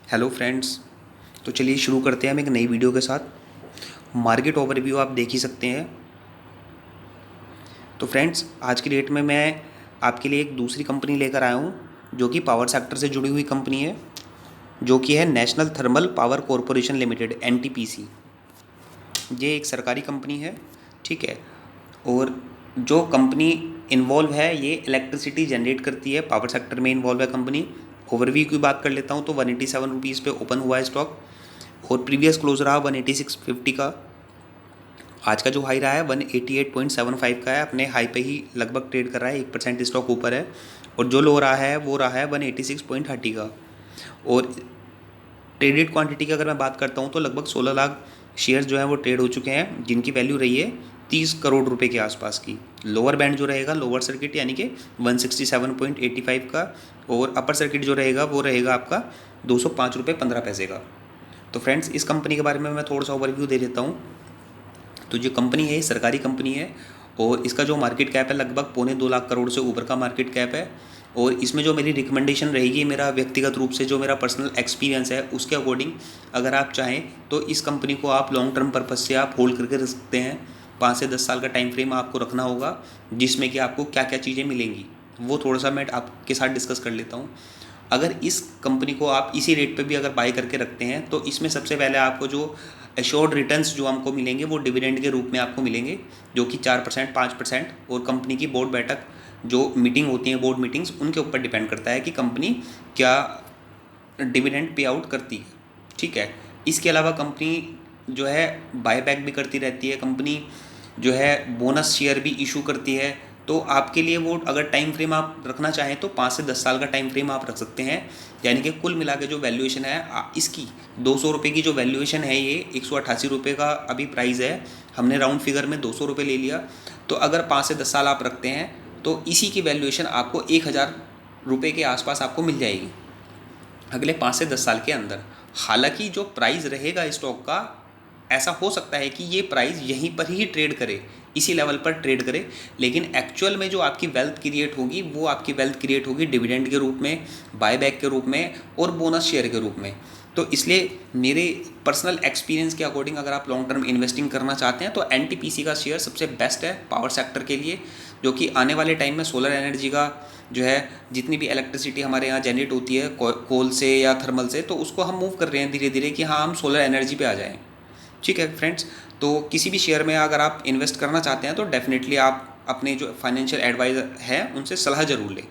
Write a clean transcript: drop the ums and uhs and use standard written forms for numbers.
Hello friends. तो चलिए शुरू करते हैं हम एक नई वीडियो के साथ। मार्केट ओवरव्यू आप देख ही सकते हैं। तो फ्रेंड्स, आज की डेट में मैं आपके लिए एक दूसरी कंपनी लेकर आया हूँ जो कि पावर सेक्टर से जुड़ी हुई कंपनी है, जो कि है national thermal power corporation limited NTPC। ये एक सरकारी कंपनी है, ठीक है। और जो कंपनी इन्वॉल्व है ये इलेक्ट्रिसिटी जनरेट करती है, पावर सेक्टर में इन्वॉल्व है कंपनी। ओवरव्यू की बात कर लेता हूँ तो 187 रुपीज़ पे ओपन हुआ है स्टॉक और प्रीवियस क्लोज रहा 186.50 का। आज का जो हाई रहा है 188.75 का है, अपने हाई पे ही लगभग ट्रेड कर रहा है, 1% स्टॉक ऊपर है। और जो लो रहा है वो रहा है 186.30 का। और ट्रेडेड क्वांटिटी की अगर मैं बात करता हूँ तो लगभग 16 लाख शेयर्स जो हैं वो ट्रेड हो चुके हैं, जिनकी वैल्यू रही है 30 करोड़ रुपए के आसपास की। लोअर बैंड जो रहेगा लोअर सर्किट यानी कि 167.85 का, और अपर सर्किट जो रहेगा वो रहेगा आपका 205 रुपये 15 पैसे का। तो फ्रेंड्स, इस कंपनी के बारे में मैं थोड़ा सा ओवरव्यू दे देता हूँ। तो जो कंपनी है ये सरकारी कंपनी है और इसका जो मार्केट कैप है लगभग 2.25 लाख करोड़ से ऊपर का मार्केट कैप है। और इसमें जो मेरी रिकमेंडेशन रहेगी, मेरा व्यक्तिगत रूप से जो मेरा पर्सनल एक्सपीरियंस है उसके अकॉर्डिंग, अगर आप चाहें तो इस कंपनी को आप लॉन्ग टर्म पर्पज़ से आप होल्ड करके रख सकते हैं। 5 से 10 साल का टाइम फ्रेम आपको रखना होगा, जिसमें कि आपको क्या क्या चीज़ें मिलेंगी वो थोड़ा सा मैं आपके साथ डिस्कस कर लेता हूँ। अगर इस कंपनी को आप इसी रेट पे भी अगर बाई करके रखते हैं तो इसमें सबसे पहले आपको जो एश्योर्ड रिटर्न्स जो हमको मिलेंगे वो डिविडेंड के रूप में आपको मिलेंगे, जो कि 4% 5%। और कंपनी की बोर्ड बैठक जो मीटिंग होती है, बोर्ड मीटिंग्स, उनके ऊपर डिपेंड करता है कि कंपनी क्या डिविडेंड पे आउट करती है, ठीक है। इसके अलावा कंपनी जो है बायबैक भी करती रहती है, कंपनी जो है बोनस शेयर भी इशू करती है। तो आपके लिए वो अगर टाइम फ्रेम आप रखना चाहें तो 5 से 10 साल का टाइम फ्रेम आप रख सकते हैं। यानी कि कुल मिला के जो वैल्यूएशन है इसकी 200 रुपये की जो वैल्यूएशन है, ये 188 रुपये का अभी प्राइस है। हमने राउंड फिगर में 200 रुपये ले लिया। तो अगर 5 से 10 साल आप रखते हैं तो इसी की वैल्यूएशन आपको 1000 रुपये के आसपास आपको मिल जाएगी अगले 5 से 10 साल के अंदर। हालांकि जो प्राइस रहेगा स्टॉक का, ऐसा हो सकता है कि ये प्राइस यहीं पर ही ट्रेड करे, इसी लेवल पर ट्रेड करे, लेकिन एक्चुअल में जो आपकी वेल्थ क्रिएट होगी वो आपकी वेल्थ क्रिएट होगी डिविडेंड के रूप में, बायबैक के रूप में और बोनस शेयर के रूप में। तो इसलिए मेरे पर्सनल एक्सपीरियंस के अकॉर्डिंग अगर आप लॉन्ग टर्म इन्वेस्टिंग करना चाहते हैं तो NTPC का शेयर सबसे बेस्ट है पावर सेक्टर के लिए, जो कि आने वाले टाइम में सोलर एनर्जी का जो है, जितनी भी इलेक्ट्रिसिटी हमारे यहाँ जनरेट होती है कोल से या थर्मल से, तो उसको हम मूव कर रहे हैं धीरे धीरे कि हाँ हम सोलर एनर्जी पे आ जाएँ, ठीक है फ्रेंड्स। तो किसी भी शेयर में अगर आप इन्वेस्ट करना चाहते हैं तो डेफिनेटली आप अपने जो फाइनेंशियल एडवाइज़र है उनसे सलाह ज़रूर लें।